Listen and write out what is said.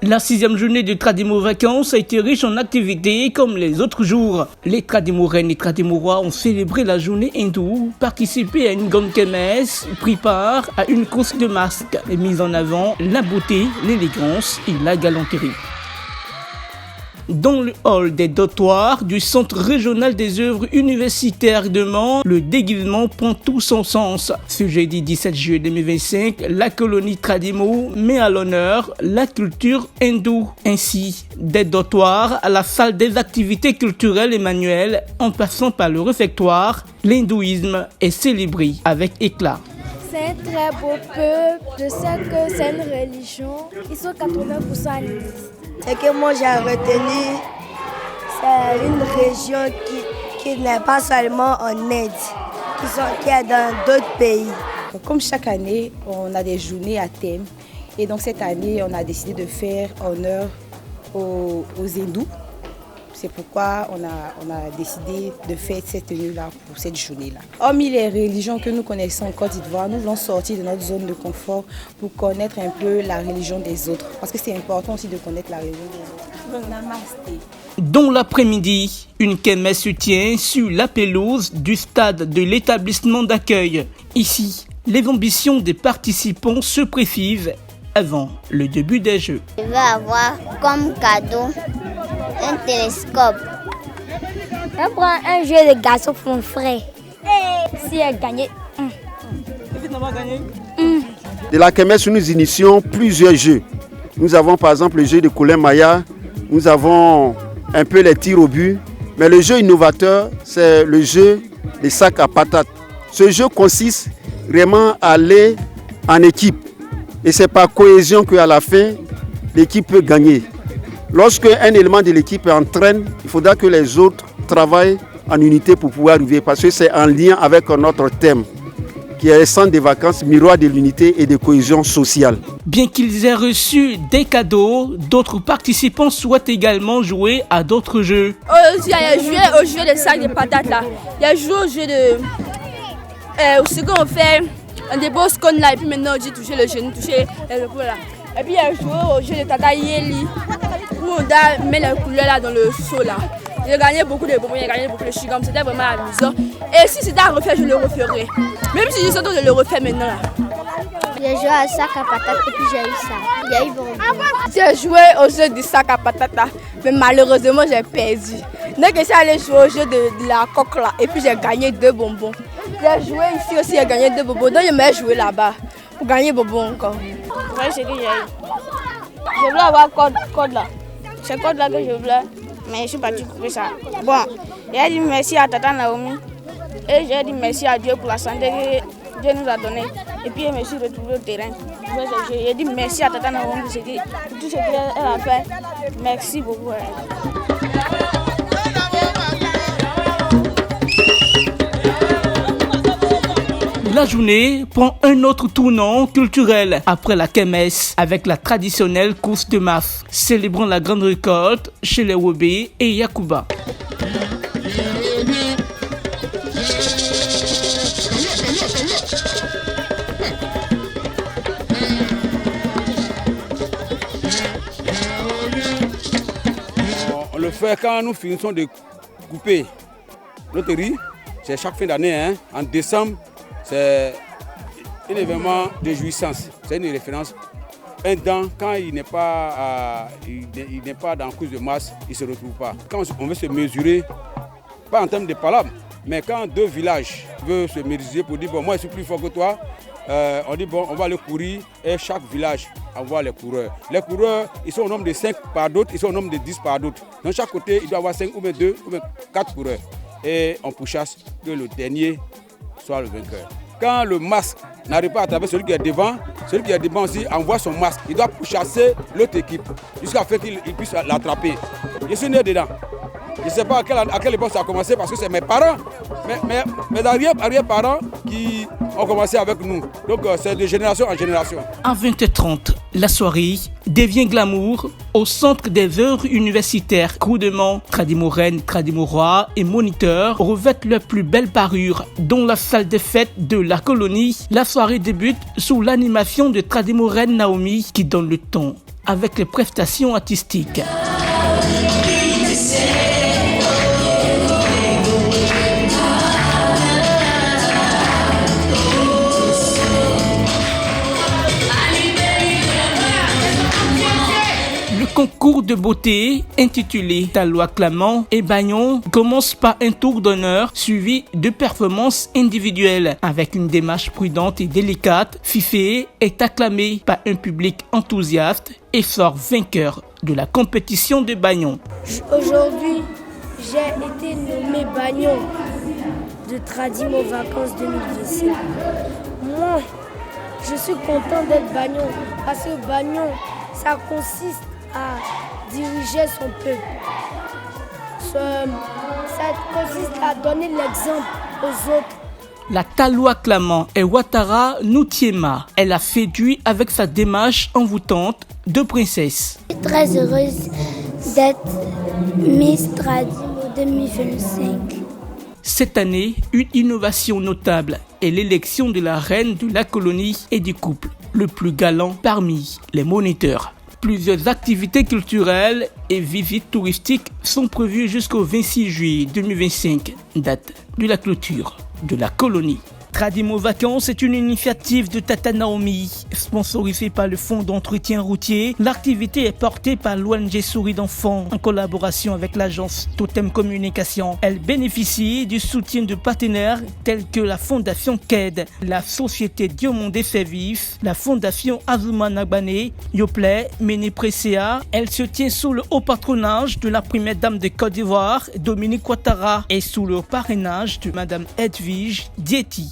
La 6e journée de Tradimo Vacances a été riche en activités comme les autres jours. Les Tradimoraines et Tradimorois ont célébré la journée hindoue, participé à une grande kermesse, pris part à une course de masques et mis en avant la beauté, l'élégance et la galanterie. Dans le hall des dortoirs du Centre régional des œuvres universitaires de Mans, le déguisement prend tout son sens. Ce jeudi 17 juillet 2025, la colonie Tradimo met à l'honneur la culture hindoue. Ainsi, des dortoirs à la salle des activités culturelles et manuelles, en passant par le réfectoire, l'hindouisme est célébré avec éclat. C'est un très beau peuple. Je sais que c'est une religion. Ils sont 80% animistes. Ce que moi j'ai retenu, c'est une région qui n'est pas seulement en Inde, qui est dans d'autres pays. Comme chaque année, on a des journées à thème. Et donc cette année, on a décidé de faire honneur aux hindous. C'est pourquoi on a décidé de faire cette tenue-là pour cette journée-là. Hormis les religions que nous connaissons en Côte d'Ivoire, nous voulons sortir de notre zone de confort pour connaître un peu la religion des autres. Parce que c'est important aussi de connaître la religion des autres. Namasté. Dans l'après-midi, une kermesse se tient sur la pelouse du stade de l'établissement d'accueil. Ici, les ambitions des participants se précisent avant le début des Jeux. Je vais avoir comme cadeau un télescope. Je prends un jeu de garçon pour mon frère. Si elle gagne. De la kermesse, nous initions plusieurs jeux. Nous avons par exemple le jeu de Colin Maya, nous avons un peu les tirs au but, mais le jeu innovateur, c'est le jeu des sacs à patates. Ce jeu consiste vraiment à aller en équipe et c'est par cohésion qu'à la fin, l'équipe peut gagner. Lorsque un élément de l'équipe entraîne, il faudra que les autres travaillent en unité pour pouvoir arriver, parce que c'est en lien avec notre thème, qui est le centre des vacances, miroir de l'unité et de cohésion sociale. Bien qu'ils aient reçu des cadeaux, d'autres participants souhaitent également jouer à d'autres jeux. Il y a joué au jeu de sac de patates là. Il y a joué au jeu de... ce qu'on fait, on débose cône là, et puis maintenant j'ai touché le genou, touché l'épaule là. Et puis il y a joué au jeu de Tata Yeli, où on doit mettre les couleurs là dans le seau là. J'ai gagné beaucoup de bonbons, j'ai gagné beaucoup de chewing-gum, c'était vraiment amusant. Et si c'était à refaire, je le referai. Même si je sens que je le refais maintenant là. J'ai joué à sac à patates et puis j'ai eu ça. Il y a eu bonbons. J'ai joué au jeu du sac à patates là, mais malheureusement j'ai perdu. Donc je suis allé jouer au jeu de la coque là, et puis j'ai gagné 2 bonbons. J'ai joué ici aussi, j'ai gagné 2 bonbons, donc je vais jouer là-bas pour gagner bonbons encore. Ouais, j'ai dit, je voulais avoir code là. C'est code là que je voulais, mais je suis parti couper ça. Bon, j'ai dit merci à Tata Naomi et j'ai dit merci à Dieu pour la santé que Dieu nous a donnée. Et puis je me suis retrouvé au terrain. J'ai dit merci à Tata Naomi pour tout ce qu'elle a fait. Merci beaucoup. La journée prend un autre tournant culturel après la kermesse avec la traditionnelle course de masse, célébrant la grande récolte chez les Wobé et Yakuba. On le fait quand nous finissons de couper notre riz, c'est chaque fin d'année, en décembre. C'est un événement de jouissance, c'est une référence. Un dent, quand il n'est pas dans la course de masse, il ne se retrouve pas. Quand on veut se mesurer, pas en termes de palabres, mais quand 2 villages veulent se mesurer pour dire bon, moi je suis plus fort que toi, on dit bon, on va aller courir et chaque village envoie les coureurs. Les coureurs, ils sont au nombre de 5 par d'autres, ils sont au nombre de 10 par d'autres. Dans chaque côté, il doit y avoir 5 ou bien 2 ou bien 4 coureurs. Et on pourchasse que le dernier soit le vainqueur. Quand le masque n'arrive pas à attraper celui qui est devant aussi envoie son masque. Il doit chasser l'autre équipe jusqu'à ce qu'il puisse l'attraper. Je suis né dedans. Je ne sais pas à quelle époque ça a commencé parce que c'est mes parents, mes arrière-parents qui ont commencé avec nous. Donc c'est de génération en génération. À 20h30, la soirée devient glamour au centre des œuvres universitaires. Crew de Mans, Tradimoraines, Tradimorois et moniteurs revêtent leurs plus belles parures. Dans la salle des fêtes de la colonie, la soirée débute sous l'animation de Tradimoraine Naomi qui donne le ton avec les prestations artistiques. Le concours de beauté intitulé Taloua Clamant et Bagnon commence par un tour d'honneur suivi de performances individuelles. Avec une démarche prudente et délicate, Fifé est acclamé par un public enthousiaste et sort vainqueur de la compétition de Bagnon. Aujourd'hui, j'ai été nommé Bagnon de Tradimo Vacances 2025. Moi, je suis content d'être Bagnon parce que Bagnon, ça consiste à diriger son peuple. Ça consiste à donner l'exemple aux autres. La Taloua Clamant est Ouattara Noutiema. Elle a séduit avec sa démarche envoûtante de princesse. Je suis très heureuse d'être Miss Tradimo 2025. Cette année, une innovation notable est l'élection de la reine de la colonie et du couple, le plus galant parmi les moniteurs. Plusieurs activités culturelles et visites touristiques sont prévues jusqu'au 26 juillet 2025, date de la clôture de la colonie. Tradimo Vacances est une initiative de Tata Naomi, sponsorisée par le Fonds d'entretien routier. L'activité est portée par l'ONG Souris d'enfants en collaboration avec l'agence Totem Communication. Elle bénéficie du soutien de partenaires tels que la Fondation KED, la Société Diomondé Service, la Fondation Azuma Nabane, Yoplait, Méné-Presséa. Elle se tient sous le haut patronage de la première dame de Côte d'Ivoire, Dominique Ouattara, et sous le parrainage de Madame Edwige Dieti.